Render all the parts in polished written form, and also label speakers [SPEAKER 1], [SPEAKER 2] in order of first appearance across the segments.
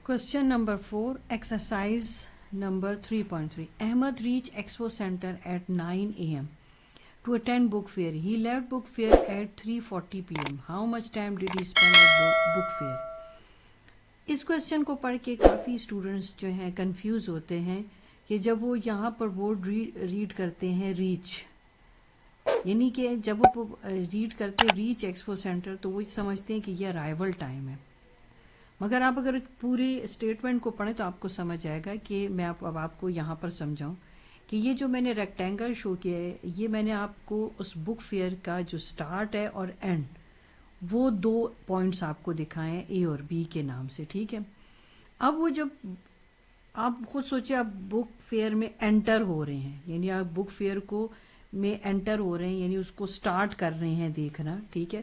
[SPEAKER 1] Question number 4, exercise number 3.3. Ahmed reached Expo Center at 9 a.m. to attend book fair. He left book fair at 3:40 p.m. How much time did he spend at book fair? اس question کو پڑھ کے کافی students جو ہیں confuse ہوتے ہیں کہ جب وہ یہاں پر ورڈ ریڈ کرتے ہیں ریچ، یعنی کہ جب وہ ریڈ کرتے ریچ ایکسپو سینٹر تو وہ سمجھتے ہیں کہ یہ ارائیول ٹائم ہے. مگر آپ اگر پوری اسٹیٹمنٹ کو پڑھیں تو آپ کو سمجھ آئے گا کہ میں اب آپ کو یہاں پر سمجھاؤں کہ یہ جو میں نے ریکٹینگل شو کیا ہے یہ میں نے آپ کو اس بک فیئر کا جو سٹارٹ ہے اور اینڈ وہ 2 پوائنٹس آپ کو دکھائے ہیں اے اور بی کے نام سے. ٹھیک ہے، اب وہ جب آپ خود سوچیں آپ بک فیئر میں انٹر ہو رہے ہیں، یعنی آپ بک فیئر کو میں انٹر ہو رہے ہیں، یعنی اس کو سٹارٹ کر رہے ہیں دیکھنا. ٹھیک ہے،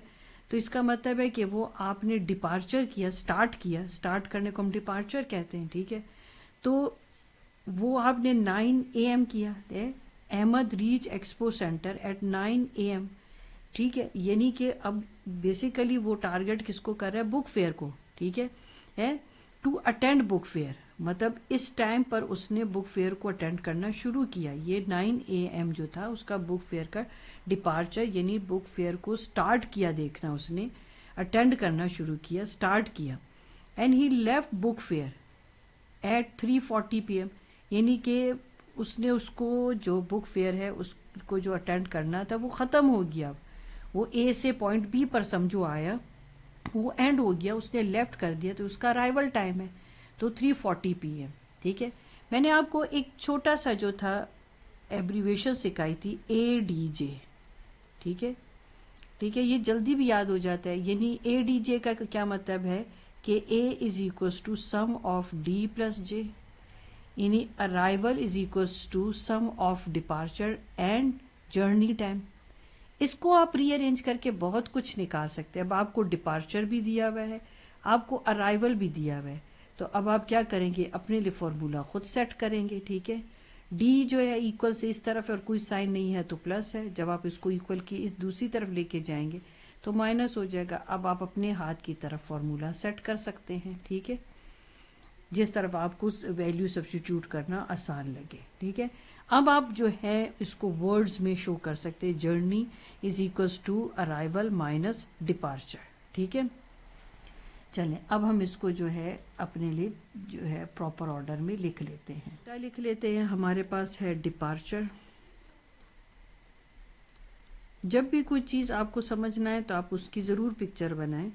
[SPEAKER 1] تو اس کا مطلب ہے کہ وہ آپ نے ڈپارچر کیا، سٹارٹ کرنے کو ہم ڈپارچر کہتے ہیں. ٹھیک ہے، تو وہ آپ نے 9 AM کیا. Ahmed reach expo centre at 9 AM. ٹھیک ہے، یعنی کہ اب بیسیکلی وہ ٹارگٹ کس کو کر رہا ہے؟ بک فیئر کو. ٹھیک ہے، ٹو اٹینڈ بک فیئر، مطلب اس ٹائم پر اس نے بک فیئر کو اٹینڈ کرنا شروع کیا. یہ 9 AM جو تھا اس کا بک فیئر کا ڈپارچر، یعنی بک فیئر کو سٹارٹ کیا دیکھنا، اس نے اٹینڈ کرنا شروع کیا، سٹارٹ کیا. اینڈ ہی left book fair at 3:40 PM، یعنی کہ اس نے اس کو جو بک فیئر ہے اس کو جو اٹینڈ کرنا تھا وہ ختم ہو گیا. وہ اے سے پوائنٹ بی پر سمجھو آیا، وہ اینڈ ہو گیا، اس نے لیفٹ کر دیا، تو اس کا ارائیول ٹائم ہے تو 3:40 PM. ٹھیک ہے، میں نے آپ کو ایک چھوٹا سا جو تھا ایبریویشن سکھائی تھی ADJ. ٹھیک ہے، یہ جلدی بھی یاد ہو جاتا ہے. یعنی ADJ کا کیا مطلب ہے کہ A is equals to sum of D plus J، یعنی arrival is equals to sum of departure and journey time. اس کو آپ ری ارینج کر کے بہت کچھ نکال سکتے ہیں. اب آپ کو ڈپارچر بھی دیا ہوا ہے، آپ کو ارائیول بھی دیا ہوا ہے، تو اب آپ کیا کریں گے؟ اپنے لیے فارمولا خود سیٹ کریں گے. ٹھیک ہے، ڈی جو ہے ایکول سے اس طرف ہے اور کوئی سائن نہیں ہے تو پلس ہے. جب آپ اس کو ایکول کی اس دوسری طرف لے کے جائیں گے تو مائنس ہو جائے گا. اب آپ اپنے ہاتھ کی طرف فارمولا سیٹ کر سکتے ہیں. ٹھیک ہے، جس طرف آپ کو ویلیو سبسٹیٹیوٹ کرنا آسان لگے. ٹھیک ہے، اب آپ جو ہے اس کو ورڈز میں شو کر سکتے، journey is equals to arrival minus departure. ٹھیک ہے، چلیں اب ہم اس کو جو ہے اپنے لیے جو ہے پراپر آرڈر میں لکھ لیتے ہیں. کیا لکھ لیتے ہیں؟ ہمارے پاس ہے ڈپارچر. جب بھی کوئی چیز آپ کو سمجھنا ہے تو آپ اس کی ضرور پکچر بنائیں،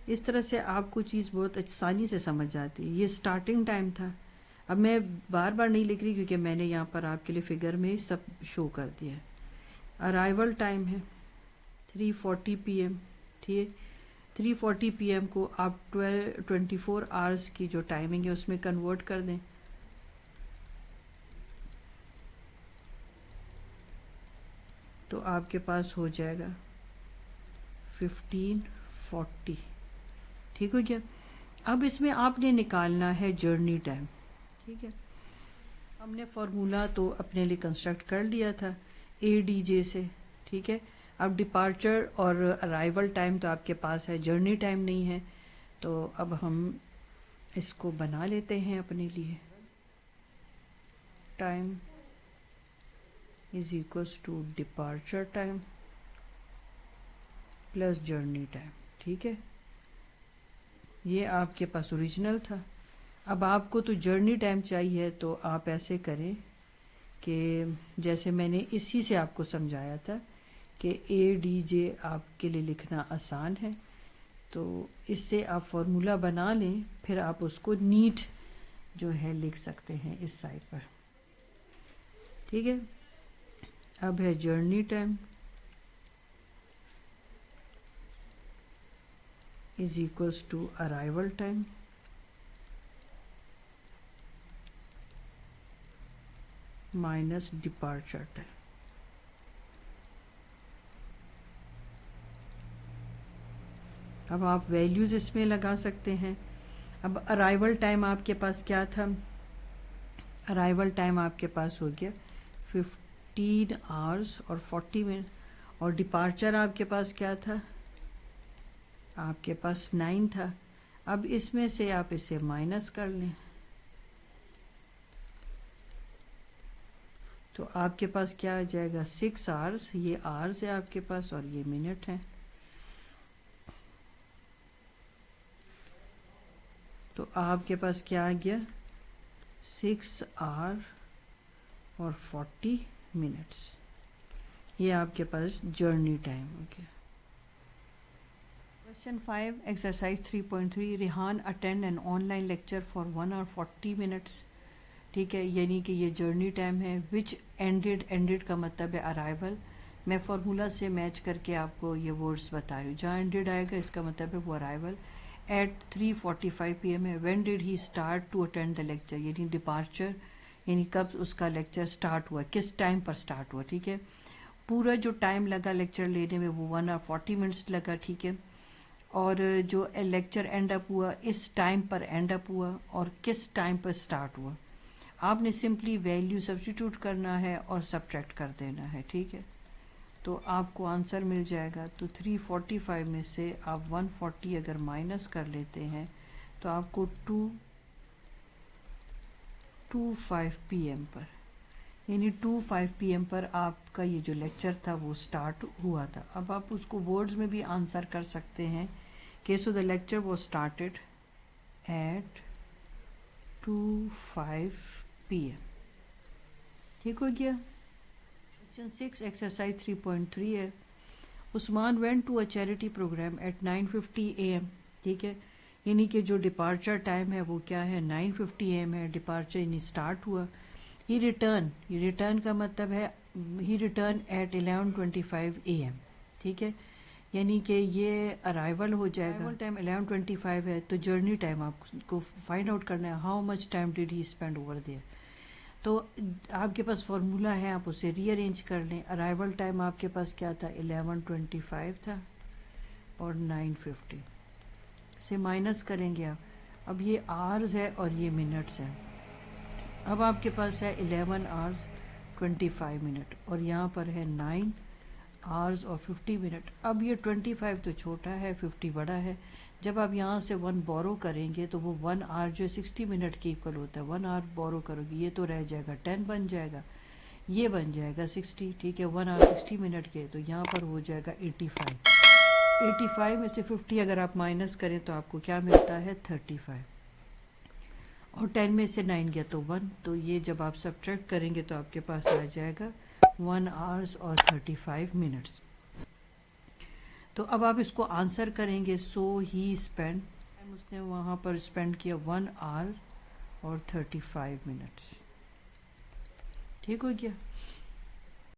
[SPEAKER 1] اس طرح سے آپ کو چیز بہت آسانی سے سمجھ جاتی ہے. یہ سٹارٹنگ ٹائم تھا. اب میں بار بار نہیں لکھ رہی کیونکہ میں نے یہاں پر آپ کے لیے فگر میں سب شو کر دیا ہے. ارائیول ٹائم ہے 3:40 PM. ٹھیک ہے، 3:40 PM کو آپ 24 آورس کی جو ٹائمنگ ہے اس میں کنورٹ کر دیں. تو آپ کے پاس ہو جائے گا 15:40. ٹھیک ہو گیا. اب اس میں آپ نے نکالنا ہے جرنی ٹائم. ٹھیک ہے، ہم نے فارمولا تو اپنے لیے کنسٹرکٹ کر لیا تھا ADJ سے. ٹھیک ہے، اب ڈپارچر اور ارائیول ٹائم تو آپ کے پاس ہے، جرنی ٹائم نہیں ہے، تو اب ہم اس کو بنا لیتے ہیں اپنے لیے. Time is equals to departure time plus journey time. ٹھیک ہے، یہ آپ کے پاس اوریجنل تھا. اب آپ کو تو جرنی ٹائم چاہیے تو آپ ایسے کریں کہ جیسے میں نے اسی سے آپ کو سمجھایا تھا کہ ADJ آپ کے لیے لکھنا آسان ہے، تو اس سے آپ فارمولا بنا لیں، پھر آپ اس کو نیٹ جو ہے لکھ سکتے ہیں اس سائڈ پر. ٹھیک ہے، اب ہے journey time is equals to arrival time minus departure time. اب آپ ویلیوز اس میں لگا سکتے ہیں. اب ارائیول ٹائم آپ کے پاس کیا تھا؟ ارائیول ٹائم آپ کے پاس ہو گیا 15 hours اور 40 منٹ، اور ڈپارچر آپ کے پاس کیا تھا؟ آپ کے پاس 9 تھا. اب اس میں سے آپ اسے مائنس کر لیں تو آپ کے پاس کیا آ جائے گا 6 آورس. یہ آورس ہے آپ کے پاس اور یہ منٹ ہیں. تو آپ کے پاس کیا آ گیا 6 آور اور 40 منٹس. یہ آپ کے پاس جرنی ٹائم ہو گیا. Question 5 exercise 3.3 Rehan attend an online lecture for 1 hour 40 minutes. ٹھیک ہے, یعنی کہ یہ جرنی ٹائم ہے. which ended کا مطلب ہے ارائیول. میں فارمولا سے میچ کر کے آپ کو یہ ورڈز بتا رہی ہوں. جہاں ended آئے گا اس کا مطلب ہے وہ ارائیول. ایٹ 3:45 PM ہے. when did he start to attend the lecture, یعنی ڈپارچر, یعنی کب اس کا لیکچر سٹارٹ ہوا, کس ٹائم پر سٹارٹ ہوا. ٹھیک ہے, پورا جو ٹائم لگا لیکچر لینے میں وہ 1 hour 40 minutes لگا. ٹھیک ہے, اور جو لیکچر اینڈ اپ ہوا اس ٹائم پر اینڈ اپ ہوا اور کس ٹائم پر سٹارٹ ہوا. آپ نے سمپلی ویلیو سبسٹیٹیوٹ کرنا ہے اور سبٹریکٹ کر دینا ہے. ٹھیک ہے, تو آپ کو آنسر مل جائے گا. تو 345 میں سے آپ 140 اگر مائنس کر لیتے ہیں تو آپ کو 2:25 PM پر, یعنی 2:05 PM پر آپ کا یہ جو لیکچر تھا وہ سٹارٹ ہوا تھا. اب آپ اس کو ورڈز میں بھی آنسر کر سکتے ہیں کہ so the lecture was started at 2:05 PM. ٹھیک ہو گیا. Question 6 exercise 3.3 ہے. عثمان went to a charity program at 9:50 AM. ٹھیک ہے, یعنی کہ جو ڈپارچر ٹائم ہے وہ کیا ہے 9:50 AM ہے. ڈپارچر یعنی سٹارٹ ہوا. ہی ریٹرن کا مطلب ہے ہی ریٹرن ایٹ 11:25 AM. ٹھیک ہے, یعنی کہ یہ ارائیول ہو جائے گا. ٹائم 11:25 ہے تو جرنی ٹائم آپ کو فائنڈ آؤٹ کرنا ہے how much time did he spend over there. تو آپ کے پاس فارمولا ہے, آپ اسے ری ارینج کر لیں. ارائیول ٹائم آپ کے پاس کیا تھا 11:25 تھا اور 9:50 سے مائنس کریں گے آپ. اب یہ آورز ہے اور یہ منٹس ہے. اب آپ کے پاس ہے 11 hours 25 منٹ اور یہاں پر ہے 9 hours اور 50 منٹ. اب یہ 25 تو چھوٹا ہے 50 بڑا ہے. جب آپ یہاں سے 1 بورو کریں گے تو وہ 1 hour جو 60 منٹ کے ایکول ہوتا ہے. 1 hour بورو کرو گے یہ تو رہ جائے گا 10 بن جائے گا, یہ بن جائے گا 60. ٹھیک ہے, 1 hour 60 منٹ کے, تو یہاں پر ہو جائے گا 85. 85 میں سے 50 اگر آپ مائنس کریں تو آپ کو کیا ملتا ہے 35, اور 10 میں سے 9 گیا تو 1. تو یہ جب آپ سبٹریکٹ کریں گے تو آپ کے پاس آ جائے گا 1 hours اور 35 منٹس. تو اب آپ اس کو آنسر کریں گے. سو ہی اسپینڈ, اس نے وہاں پر اسپینڈ کیا 1 hour اور 35 منٹس. ٹھیک ہو گیا.